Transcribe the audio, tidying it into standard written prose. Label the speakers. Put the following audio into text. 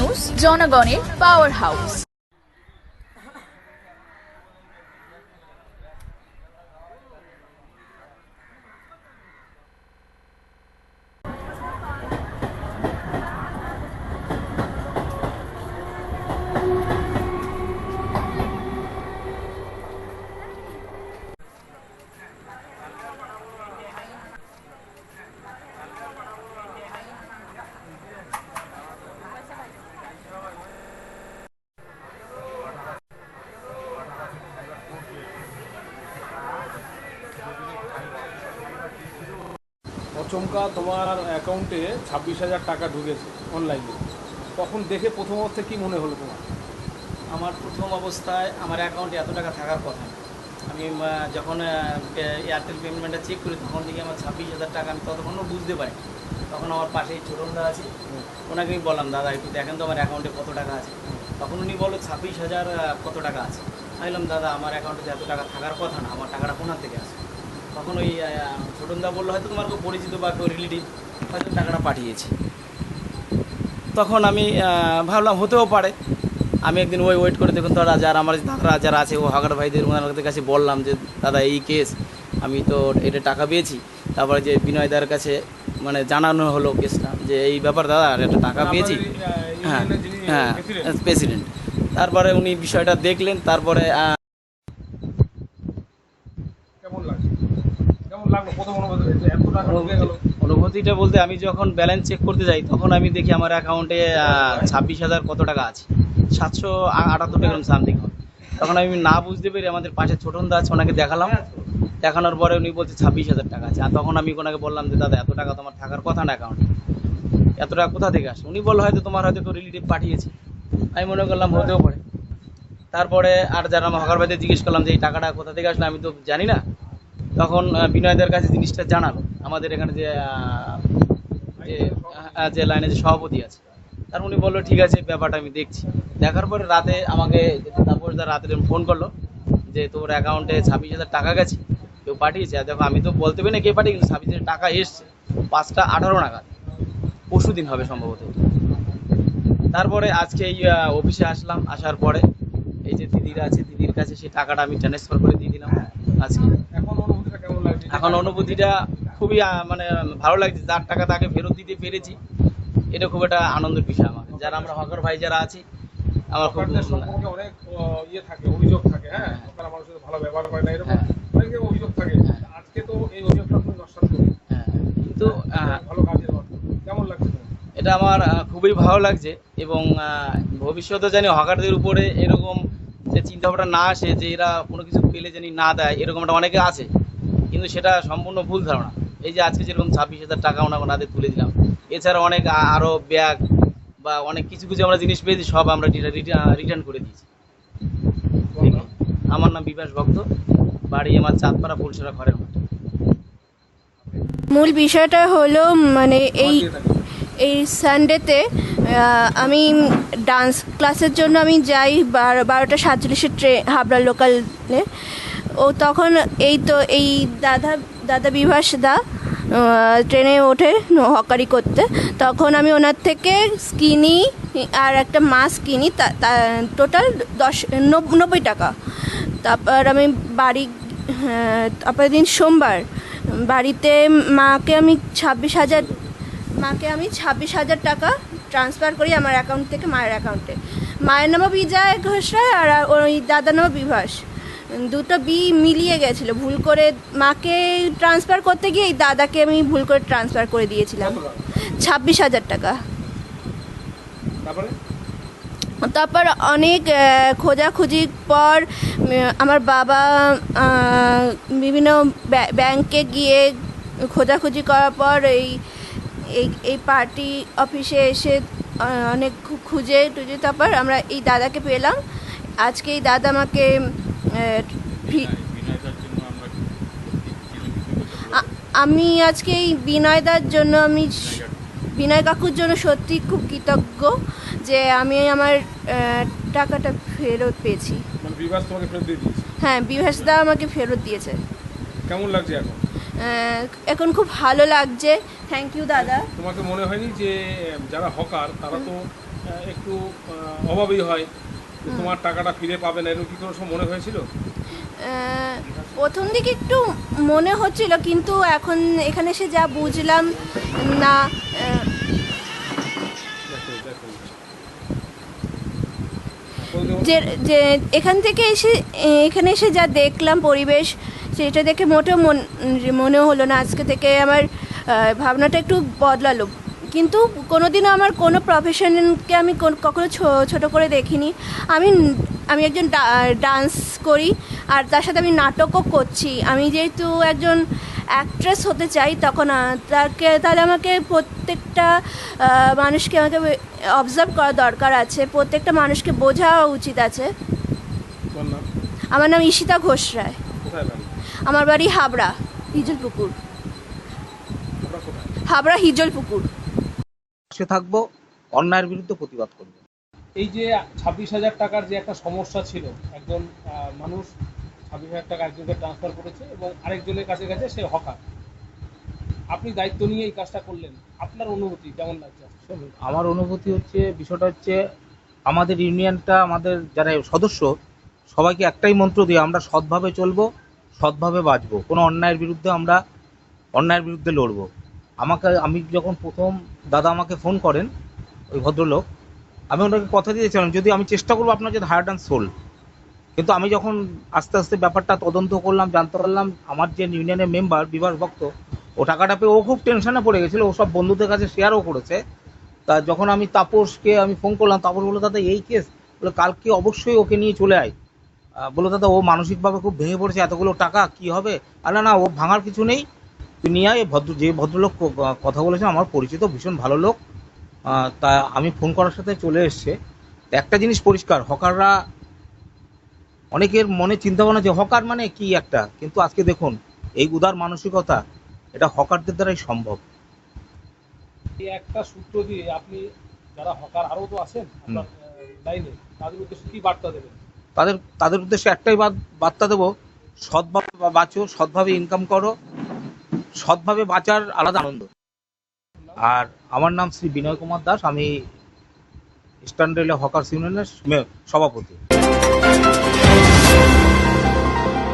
Speaker 1: News, জনগণের power house.
Speaker 2: অচমকা তোমার অ্যাকাউন্টে 26,000 টাকা ঢুকেছে অনলাইনে। তখন দেখে প্রথম অবস্থায় কী মনে হলো তোমার?
Speaker 3: আমার প্রথম অবস্থায় আমার অ্যাকাউন্টে এত টাকা থাকার কথা না। আমি যখন এয়ারটেল পেমেন্টটা চেক করি তখন দেখি আমার 26,000 টাকা। আমি ততক্ষণও বুঝতে পারি। তখন আমার পাশেই ছোটনদা আছে, ওনাকে আমি বললাম, দাদা একটু দেখেন তো আমার অ্যাকাউন্টে কত টাকা আছে। তখন উনি বললো 26,000 কত টাকা আছে। আমি বললাম, দাদা আমার অ্যাকাউন্টে এত টাকা থাকার কথা না, আমার টাকাটা কোথা থেকে আসে। তখন ওই ছোটনদা বললো, হয়তো তোমার কেউ পরিচিত বা কেউ রিলেটিভ হয়তো টাকাটা পাঠিয়েছে। তখন আমি ভাবলাম হতেও পারে। আমি একদিন ওয়েট করে দেখুন তারা যারা আমার দাদারা যারা আছে ও হকার ভাইদের ওনাদের কাছে বললাম যে দাদা এই কেস, আমি তো এটা টাকা পেয়েছি। তারপরে যে বিনয়দার কাছে মানে জানানো হলো কেসটা যে এই ব্যাপার দাদা একটা টাকা পেয়েছি। হ্যাঁ হ্যাঁ, প্রেসিডেন্ট। তারপরে উনি বিষয়টা দেখলেন। তারপরে অনুভূতিটা বলতে আমি যখন ব্যালেন্স চেক করতে যাই তখন আমি দেখি আমার অ্যাকাউন্টে 26,000 কত টাকা আছে, 778 টাকা সামথিং। তখন আমি না বুঝতে পেরে আমাদের পাশে ছোটনদা আছে, ওনাকে দেখালাম। দেখানোর পরে উনি বলছে 26,000 টাকা আছে। আর তখন আমি ওনাকে বললাম যে দাদা এত টাকা তোমার থাকার কথা না অ্যাকাউন্টে, এত টাকা কোথা থেকে আসে। উনি বললো হয়তো তোমার হয়তো কেউ রিলেটিভ পাঠিয়েছে। আমি মনে করলাম হতেও পারে। তারপরে আর যারা আমার হকার ভাইদের জিজ্ঞেস করলাম যে এই টাকাটা কোথা থেকে আসলে, আমি তো জানি না। তখন বিনয়দের কাছে জিনিসটা জানালো আমাদের এখানে যে লাইনে যে সভাপতি আছে। তার উনি বললো ঠিক আছে ব্যাপারটা আমি দেখছি। দেখার পরে রাতে আমাকে তাপসদা রাতে ফোন করলো যে তোর অ্যাকাউন্টে 26,000 টাকা গেছে, কেউ পাঠিয়েছে। আর দেখো আমি তো বলতে পারি না কে পাঠিয়ে, কিন্তু 26,000 টাকা এসছে 5টা 18 নাগাদ, পরশু দিন হবে সম্ভবত। তারপরে আজকে এই অফিসে আসলাম। আসার পরে এই যে দিদিরা আছে, দিদির কাছে সেই টাকাটা আমি ট্রান্সফার করে দিয়ে দিলাম আজকে। এখন অনুভূতিটা খুবই মানে ভালো লাগছে। যার টাকা তাকে ফেরত দিতে পেরেছি, এটা খুব একটা আনন্দের বিষয় আমার। যারা আমরা হকার ভাই যারা আছি, আমার খুব
Speaker 2: অনেক ইয়ে থাকে, অভিযোগ থাকে। হ্যাঁ, আপনারা মানুষের সাথে ভালো ব্যবহার করে না, এরকম অনেক অভিযোগ থাকে। আজকে তো এই অভিযোগটা আপনি নস্বাত করলেন।
Speaker 3: কিন্তু
Speaker 2: ভালো কাজের কেমন লাগছে?
Speaker 3: এটা আমার খুবই ভালো লাগছে। এবং ভবিষ্যতে জানি হকারদের উপরে এরকম যে চিন্তাভাবনা না আসে যে এরা কোনো কিছু পেলে জানি না দেয়, এরকমটা অনেকে আছে, কিন্তু সেটা সম্পূর্ণ ভুল ধারণা। এই যে আজকে যেরকম 26,000 টাকা ওনাদের তুলে দিলাম, এছাড়া অনেক আরও ব্যাগ বা অনেক কিছু কিছু আমরা জিনিস পেয়েছি, সব আমরা রিটার্ন করে দিয়েছি। আমার নাম বিভাস ভক্ত, বাড়ি আমার চাঁদপাড়া ফুলসরা ঘরের মাঠে।
Speaker 4: মূল বিষয়টা হলো মানে এই সানডেতে আমি ডান্স ক্লাসের জন্য আমি যাই 12:47 ট্রেন হাবড়া লোকালে। ও তখন এই দাদা বিভাস দা ট্রেনে ওঠে হকারি করতে। তখন আমি ওনার থেকে স্কিনি আর একটা মাস্ক কিনি, টোটাল 90 টাকা। তারপর আমি তারপরের দিন সোমবার বাড়িতে মাকে আমি 26,000 টাকা ট্রান্সফার করি আমার অ্যাকাউন্ট থেকে মায়ের অ্যাকাউন্টে। মায়ের নামও বিজয় ঘোষ রায় আর ওই দাদার নামও বিভাস। দুটো বি মিলিয়ে গেছিলো, ভুল করে মাকে ট্রান্সফার করতে গিয়ে এই দাদাকে আমি ভুল করে ট্রান্সফার করে দিয়েছিলাম 26,000 টাকা। তারপর অনেক খোঁজাখুঁজির পর আমার বাবা বিভিন্ন ব্যাংকে গিয়ে খোঁজাখুঁজি করার পর এই পার্টি অফিসে এসে অনেক খুঁজে তারপর আমরা এই দাদাকে পেলাম। আজকে এই দাদা আমাকে আমি আজকে এই বিনয়দার জন্য বিনয় কাকুর জন্য সত্যি খুব কৃতজ্ঞ যে আমি আমার টাকাটা ফেরত পেয়েছি। হ্যাঁ, বিভাসদা আমাকে ফেরত দিয়েছে।
Speaker 2: কেমন লাগছে এখন?
Speaker 4: এখন খুব ভালো লাগছে। থ্যাংক ইউ দাদা।
Speaker 2: তোমাকে মনে হয়নি যে যারা হকার তারা তো একটু অভাবী হয়, যে তোমার টাকাটা ফিরে পাবে না, এরকম কি কোনো সময় মনে হয়েছিল?
Speaker 4: প্রথম দিকে একটু মনে হচ্ছিল, কিন্তু এখন এখানে এসে যা বুঝলাম না,
Speaker 2: দেখো দেখো
Speaker 4: যে যে এখান থেকে এসে এখানে এসে যা দেখলাম পরিবেশ, সেটা দেখে মোটেও মনে হলো না আজকে থেকে আমার ভাবনাটা একটু বদলালো। কিন্তু কোনোদিনও আমার কোনো প্রফেশনকে আমি কখনো ছোট করে দেখিনি। আমি আমি একজন ডান্স করি, আর তার সাথে আমি নাটকও করছি। আমি যেহেতু একজন অ্যাক্ট্রেস হতে চাই, তখন তাহলে আমাকে প্রত্যেকটা মানুষকে আমাকে অবজার্ভ করা দরকার আছে, প্রত্যেকটা মানুষকে বোঝা উচিত আছে।
Speaker 2: তোমার নাম?
Speaker 4: আমার নাম ঈশিতা ঘোষ রায়।
Speaker 2: কোথায় বাড়ি?
Speaker 4: আমার বাড়ি হাবড়া হিজলপুকুর।
Speaker 2: তোমরা কোথায়?
Speaker 4: হাবড়া হিজলপুকুর।
Speaker 5: পাশে থাকবো, অন্যায়ের বিরুদ্ধে প্রতিবাদ করবো।
Speaker 2: এই যে 26,000 টাকার যে একটা সমস্যা ছিল, একজন মানুষ 26,000 টাকা একজনকে ট্রান্সফার করেছে এবং আরেকজনের কাছে গেছে সে হকার, আপনি দায়িত্ব নিয়ে এই কাজটা করলেন, আপনার অনুভূতি কেমন লাগছে?
Speaker 5: আমার অনুভূতি হচ্ছে, বিষয়টা হচ্ছে আমাদের ইউনিয়নটা, আমাদের যারা সদস্য সবাইকে একটাই মন্ত্র দিয়ে আমরা সৎভাবে চলবো, সৎভাবে বাঁচবো, কোনো অন্যায়ের বিরুদ্ধে আমরা অন্যায়ের বিরুদ্ধে লড়বো। আমি যখন প্রথম দাদা আমাকে ফোন করেন, ওই ভদ্রলোক, আমি ওনাকে কথা দিয়েছিলাম যদি আমি চেষ্টা করবো আপনার যদি হার্ট অ্যান্ড সোল। কিন্তু আমি যখন আস্তে আস্তে ব্যাপারটা তদন্ত করলাম, জানতে পারলাম আমার যে ইউনিয়নের মেম্বার বিভাস ভক্ত, ও টাকাটা পেয়ে ও খুব টেনশনে পড়ে গেছিলো, ও সব বন্ধুদের কাছে শেয়ারও করেছে। তা যখন আমি তাপসকে ফোন করলাম, তাপস বললো দাদা এই কেস, বলে কালকে অবশ্যই ওকে নিয়ে চলে আয়। বললো দাদা ও মানসিকভাবে খুব ভেঙে পড়েছে, এতগুলো টাকা কি হবে। আর না, ও ভাঙার কিছু নেই, তুই নিয়ে আয়। যে ভদ্রলোক কথা বলেছেন আমার পরিচিত, ভীষণ ভালো লোক। তা আমি ফোন করার সাথে চলে এসছে। একটা জিনিস পরিষ্কার, হকাররা, অনেকের মনে চিন্তা ভাবনা যে হকার মানে কি একটা, কিন্তু আজকে দেখুন এই উদার মানসিকতা, এটা হকারদের দ্বারাই সম্ভব।
Speaker 2: এই একটা সূত্র দিয়ে আপনি যারা হকার আরও তো আছেন আপনার লাইনে, তাদের উদ্দেশ্যে কি বার্তা দেবেন?
Speaker 5: তাদের উদ্দেশ্যে একটাই বার্তা দেবো, সৎভাবে বাঁচো, সৎভাবে ইনকাম করো, সৎভাবে বাঁচার আলাদা আনন্দ। আর আমার নাম শ্রী বিনয় কুমার দাস, আমি ইস্টার্ন রেলে হকার্স ইউনিয়নের সভাপতি।